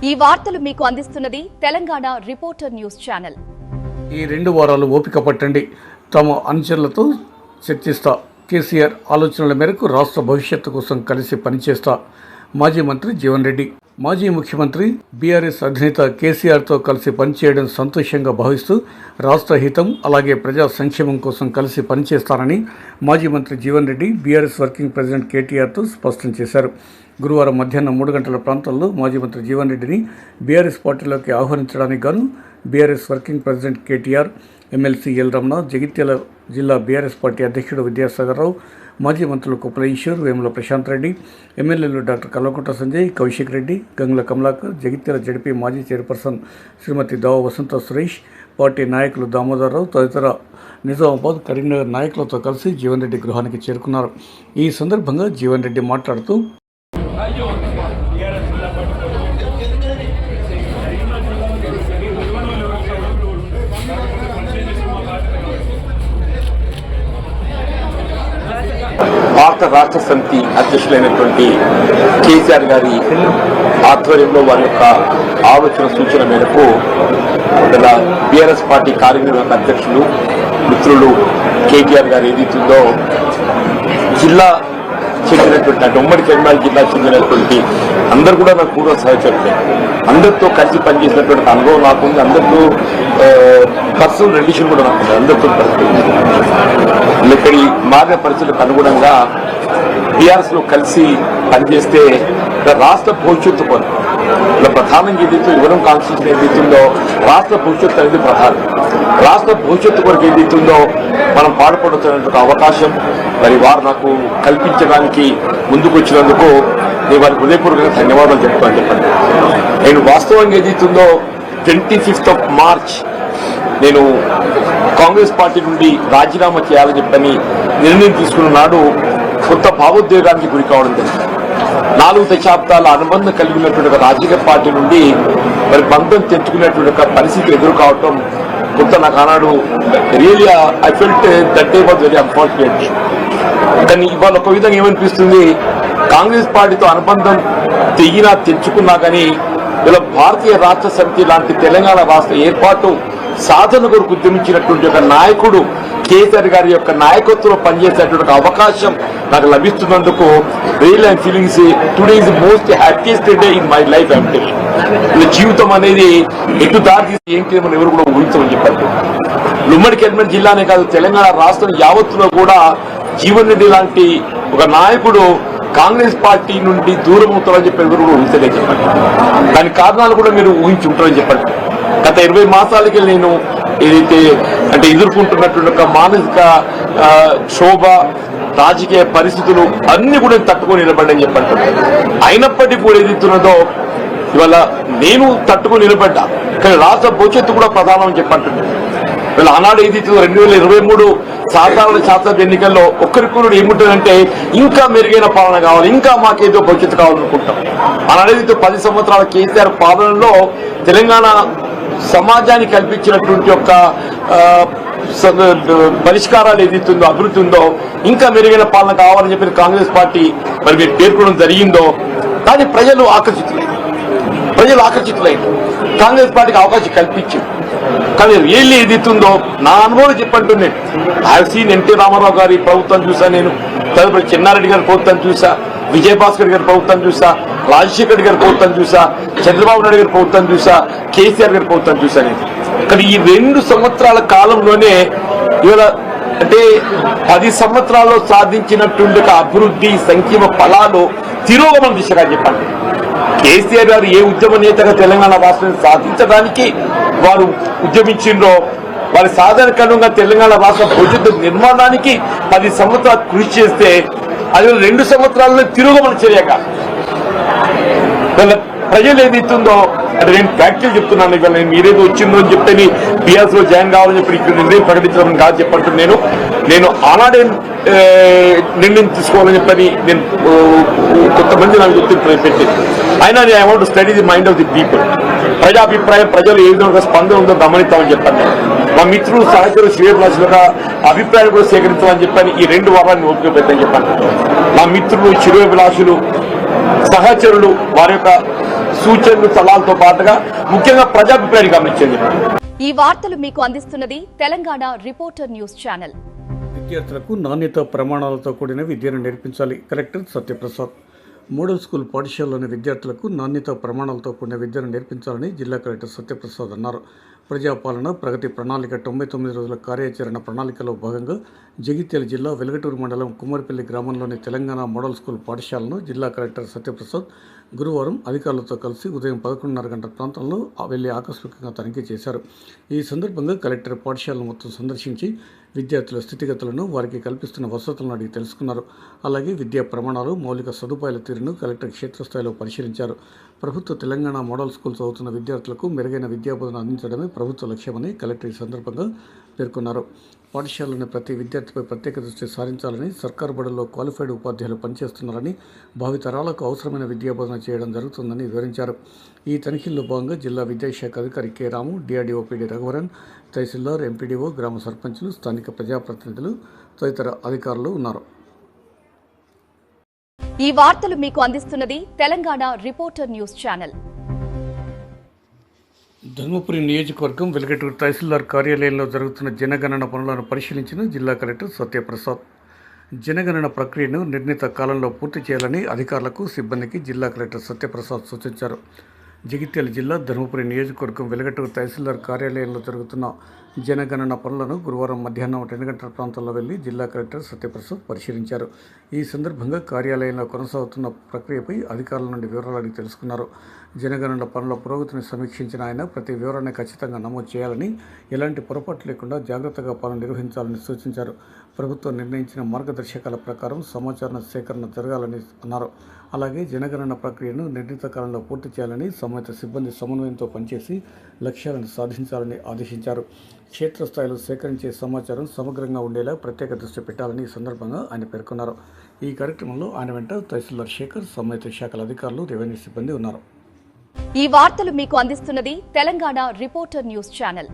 ఈ వార్తలు మీకు అందిస్తున్నది తెలంగాణ రిపోర్టర్ న్యూస్ ఛానల్. ఈ 2 వారాలు ఓపిక పట్టండి. తమ అనుచరులతో చర్చిస్తా. కేసీఆర్ ఆలోచనల మేరకు రాష్ట్ర భవిష్యత్తు కోసం కలిసి పనిచేస్తా. మాజీ మంత్రి జీవన్ రెడ్డి. మాజీ ముఖ్యమంత్రి బీఆర్ఎస్ అధినేత కేసీఆర్తో కలిసి పనిచేయడం సంతోషంగా భావిస్తూ రాష్ట్ర హితం అలాగే ప్రజా సంక్షేమం కోసం కలిసి పనిచేస్తానని మాజీ మంత్రి జీవన్ రెడ్డి బీఆర్ఎస్ వర్కింగ్ ప్రెసిడెంట్ కేటీఆర్తో స్పష్టం చేశారు. గురువారం మధ్యాహ్నం 3 గంటల ప్రాంతంలో మాజీ మంత్రి జీవన్ రెడ్డిని బీఆర్ఎస్ పార్టీలోకి ఆహ్వానించడానికి గాను BRS working president KTR, MLC L Ramana, Jagtial జిల్లా బీఆర్ఎస్ పార్టీ అధ్యక్షుడు విద్యాసాగర్ రావు, మాజీ మంత్రులు కొప్పుల ఈశ్వర్, వేముల ప్రశాంత్ రెడ్డి, ఎమ్మెల్యేలు డాక్టర్ కల్వకుంట్ల సంజయ్, కౌశిక్ రెడ్డి, గంగుల కమలాకర్, జగిత్యాల జడ్పీ మాజీ చైర్పర్సన్ శ్రీమతి దావ వసంత సురేష్, పార్టీ నాయకులు దామోదరరావు తదితర నిజామాబాద్, కరీంనగర్ నాయకులతో కలిసి జీవన్ రెడ్డి గృహానికి చేరుకున్నారు. ఈ సందర్భంగా జీవన్ రెడ్డి మాట్లాడుతూ భారత రాష్ట్ర సమితి అధ్యక్షులైనటువంటి కేసీఆర్ గారి ఆధ్వర్యంలో వారి యొక్క ఆలోచన సూచన మేరకు బీఆర్ఎస్ పార్టీ కార్యనిర్వాహక అధ్యక్షులు మిత్రులు కేటీఆర్ గారు ఏదైతుందో జిల్లా చెందినటువంటి అంటే ఉమ్మడి కరీంనగర్ జిల్లా చెందినటువంటి అందరూ కూడా నాకు పూర్వ సహచరులే. అందరితో కలిసి పనిచేసినటువంటి అనుభవం నాకుంది. అందరితో పర్సనల్ రిలేషన్ కూడా నాకుంది. అందరితో ఇక్కడి మారిన పరిస్థితులకు అనుగుణంగా బీఆర్ఎస్ లో కలిసి పనిచేస్తే రాష్ట్ర భవిష్యత్తు కొరకు ఇలా ప్రధానంగా ఏదైతే ఇవ్వడం కాన్స్టిట్యూషన్ ఏదైతుందో రాష్ట్ర భవిష్యత్తు అనేది ప్రధానం. రాష్ట్ర భవిష్యత్తు కొరకు ఏదైతుందో మనం పాటుపడుతున్నటువంటి అవకాశం మరి వారు నాకు కల్పించడానికి ముందుకు వచ్చినందుకు నేను వారికి హృదయపూర్వకంగా ధన్యవాదాలు చెప్తాను. చెప్పండి, నేను వాస్తవంగా ఏదైతుందో 25 మార్చ్ నేను కాంగ్రెస్ పార్టీ నుండి రాజీనామా చేయాలని చెప్పని నిర్ణయం తీసుకున్న నాడు కొత్త భావోద్వేగానికి గురి కావడం జరిగింది. 4 దశాబ్దాల అనుబంధం కలిగినటువంటి ఒక రాజకీయ పార్టీ నుండి మరి బంధం తెచ్చుకునేటువంటి ఒక పరిస్థితి ఎదురు కావటం కొంత నాకు ఆనాడు really I felt that day was very unfortunate. కానీ ఇవాళ ఒక విధంగా ఏమనిపిస్తుంది, కాంగ్రెస్ పార్టీతో అనుబంధం తెచ్చుకున్నా కానీ ఇలా భారతీయ రాష్ట్ర సమితి లాంటి తెలంగాణ రాష్ట్ర ఏర్పాటు సాధన కొరకు ఉద్యమించినటువంటి ఒక నాయకుడు కేసీఆర్ గారి యొక్క నాయకత్వంలో పనిచేసేటువంటి అవకాశం నాకు లభిస్తున్నందుకు real and feelings today is the most happiest day in my life. అంటే జీవితం అనేది ఎటు దారి తీసి ఏంటి మనం ఎవరు కూడా ఊహించమని చెప్పారు. ఉమ్మడి కరీంనగర్ జిల్లానే కాదు తెలంగాణ రాష్ట్రం యావత్తులో కూడా జీవన్ రెడ్డి లాంటి ఒక నాయకుడు కాంగ్రెస్ పార్టీ నుండి దూరం అవుతారని చెప్పి ఎవరు కూడా ఊహించలేదు చెప్పండి. దానికి కారణాలు కూడా మీరు ఊహించి ఉంటారని చెప్పండి. గత 20 మాసాలకి నేను ఏదైతే అంటే ఎదుర్కొంటున్నటువంటి ఒక మానసిక క్షోభ, రాజకీయ పరిస్థితులు అన్ని కూడా తట్టుకొని నిలబడ్డని చెప్పండి. అయినప్పటికీ కూడా ఏదైతున్నదో ఇవాళ నేను తట్టుకొని నిలబడ్డా, కానీ రాష్ట్ర భవిష్యత్తు కూడా ప్రధానం అని చెప్పంటున్నాను. వీళ్ళ ఆనాడు ఏదైతే 2023 సాధారణ శాసనసభ ఎన్నికల్లో ఒక్కరికొకరు ఏముంటుందంటే ఇంకా మెరుగైన పాలన కావాలి, ఇంకా మాకేదో భవిష్యత్తు కావాలనుకుంటాం. ఆనాడేదైతే 10 సంవత్సరాల కేసీఆర్ పాలనలో తెలంగాణ సమాజానికి కల్పించినటువంటి యొక్క పరిష్కారాలు ఏదైతుందో అభివృద్ధి ఉందో ఇంకా మెరుగైన పాలన కావాలని చెప్పి కాంగ్రెస్ పార్టీ మరి మీరు పేర్కొనడం జరిగిందో కానీ ప్రజలు ఆకర్షితులైన కాంగ్రెస్ పార్టీకి అవకాశం కల్పించింది. కానీ రియల్లీ ఏదైతుందో నా అనుభవం చెప్పంటున్నాను. I have seen NT Rama Rao గారి ప్రభుత్వం చూసా, నేను తదుపరి చెన్నారెడ్డి గారి ప్రభుత్వం చూసా, విజయభాస్కర్ గారి ప్రభుత్వం చూసా, రాజశేఖర్ గారి ప్రభుత్వం చూసా, చంద్రబాబు నాయుడు గారి ప్రభుత్వం చూసా, కేసీఆర్ గారి ప్రభుత్వం చూసా. నేను కానీ ఈ 2 సంవత్సరాల కాలంలోనే ఇవాళ అంటే 10 సంవత్సరాల్లో సాధించినటువంటి అభివృద్ధి సంక్షేమ ఫలాలు తిరోగమన దిశగా చెప్పండి. కేసీఆర్ గారు ఏ ఉద్యమ నేతగా తెలంగాణ రాష్ట్రాన్ని సాధించడానికి వారు ఉద్యమించిండ్రో వారి సాధారణంగా తెలంగాణ రాష్ట్ర భవిష్యత్తు నిర్మాణానికి 10 సంవత్సరాలు కృషి చేస్తే అది 2 సంవత్సరాల్లో తిరోగమన చర్యగా ప్రజలు ఏదైతుందో అంటే నేను ప్రాక్టికల్ చెప్తున్నాను. ఇవాళ నేను మీరేదో వచ్చిందో అని చెప్పని బీఆర్ఎస్ లో జాయిన్ కావాలని చెప్పి ఇక్కడ నిర్ణయం ప్రకటించడం కాదు చెప్పంటున్నాను. నేను ఆనాడే నిర్ణయం తీసుకోవాలని చెప్పని నేను కొంతమంది నాకు చెప్తే పెట్టి అయినా నేను I want to study the mind of the people. ప్రజాభిప్రాయం ప్రజలు ఏ విధంగా స్పందన ఉందో గమనిస్తామని చెప్పండి. మా మిత్రులు సహచరులు శ్రేయభిలాషులుగా అభిప్రాయం కూడా సేకరించాలని చెప్పని ఈ 2 వారాన్ని ఓపిక పెట్టని చెప్పండి. మా మిత్రులు శ్రేయభిలాషులు సహచరులు వారి యొక్క సూచనలు సలహాలతో పాటుగా ముఖ్యంగా ప్రజాభిప్రాయాన్ని గమనించేది. ఈ వార్తలు మీకు అందిస్తున్నది తెలంగాణ రిపోర్టర్ న్యూస్ ఛానల్. విద్యార్థులకు నాణ్యత ప్రమాణాలతో కూడిన విద్యను నేర్పించాలి. కలెక్టర్ సత్యప్రసాద్. మోడల్ స్కూల్ పాఠశాలలోని విద్యార్థులకు నాణ్యత ప్రమాణాలతో కూడిన విద్యను నేర్పించాలని జిల్లా కలెక్టర్ సత్యప్రసాద్ అన్నారు. ప్రజాపాలన ప్రగతి ప్రణాళిక 99 రోజుల కార్యాచరణ ప్రణాళికలో భాగంగా జగిత్యాల జిల్లా వెలగటూరు మండలం కుమ్మరిపల్లి గ్రామంలోని తెలంగాణ మోడల్ స్కూల్ పాఠశాలను జిల్లా కలెక్టర్ సత్యప్రసాద్ గురువారం అధికారులతో కలిసి ఉదయం 11:30 గంటల ప్రాంతంలో వెళ్లి ఆకస్మికంగా తనిఖీ చేశారు. ఈ సందర్భంగా కలెక్టర్ పాఠశాలను మొత్తం సందర్శించి విద్యార్థుల స్థితిగతులను, వారికి కల్పిస్తున్న వసతులను అడిగి తెలుసుకున్నారు. అలాగే విద్యా ప్రమాణాలు, మౌలిక సదుపాయాల తీరును కలెక్టర్ క్షేత్రస్థాయిలో పరిశీలించారు. ప్రభుత్వ తెలంగాణ మోడల్ స్కూల్ చదువుతున్న విద్యార్థులకు మెరుగైన విద్యాబోధన అందించడమే ప్రభుత్వ లక్ష్యమని కలెక్టర్ ఈ సందర్భంగా పేర్కొన్నారు. పాఠశాలలోని ప్రతి విద్యార్థిపై ప్రత్యేక దృష్టి సారించాలని, సర్కారు బడుల్లో క్వాలిఫైడ్ ఉపాధ్యాయులు పనిచేస్తున్నారని, భావితరాలకు అవసరమైన విద్యాబోధన చేయడం జరుగుతుందని వివరించారు. ఈ తనిఖీల్లో భాగంగా జిల్లా విద్యాశాఖ అధికారి కె రాము, డిఆర్డీఓ పిడి రఘువరన్, తహసీల్దార్, ఎంపీడీఓ, గ్రామ సర్పంచులు, స్థానిక ప్రజాప్రతినిధులు తదితర అధికారులు ఉన్నారు. ఈ వార్తలు మీకు అందిస్తున్నది Telangana reporter news channel. Dharmapuri నియోజకవర్గం వెలగటూరు తహసీల్దార్ కార్యాలయంలో జరుగుతున్న జనగణన పనులను పరిశీలించిన జిల్లా కలెక్టర్ సత్యప్రసాద్. జనగణన ప్రక్రియను నిర్ణీత కాలంలో పూర్తి చేయాలని అధికారులకు, సిబ్బందికి జిల్లా కలెక్టర్ సత్యప్రసాద్ సూచించారు. జగిత్యాల జిల్లా ధర్మపురి నియోజకవర్గం వెలగటూరు తహసీల్దార్ కార్యాలయంలో జరుగుతున్న జనగణన పనులను గురువారం మధ్యాహ్నం 2 గంటల ప్రాంతంలో వెళ్లి జిల్లా కలెక్టర్ సత్యప్రసాద్ పరిశీలించారు. ఈ సందర్భంగా కార్యాలయంలో కొనసాగుతున్న ప్రక్రియపై అధికారుల నుండి వివరాలు అడిగి తెలుసుకున్నారు. జనగణన పనుల పురోగతిని సమీక్షించిన ఆయన ప్రతి వివరాన్ని ఖచ్చితంగా నమోదు చేయాలని, ఎలాంటి పొరపాటు లేకుండా జాగ్రత్తగా పనులు నిర్వహించాలని సూచించారు. ప్రభుత్వం నిర్ణయించిన మార్గదర్శకాల ప్రకారం సమాచార సేకరణ జరగాలని అన్నారు. అలాగే జనగణన ప్రక్రియను నిర్ణీత కాలంలో పూర్తి చేయాలని, సంబంధిత సిబ్బంది సమన్వయంతో పనిచేసి లక్ష్యాలను సాధించాలని ఆదేశించారు. క్షేత్రస్థాయిలో సేకరించే సమాచారం సమగ్రంగా ఉండేలా ప్రత్యేక దృష్టి పెట్టాలని ఈ సందర్భంగా ఆయన పేర్కొన్నారు. ఈ కార్యక్రమంలో ఆయన వెంట తహసీల్దార్ శేఖర్, సంబంధిత శాఖల అధికారులు, రెవెన్యూ సిబ్బంది ఉన్నారు. ఈ వార్తలు మీకు అందిస్తున్నది తెలంగాణ రిపోర్టర్ న్యూస్ ఛానల్.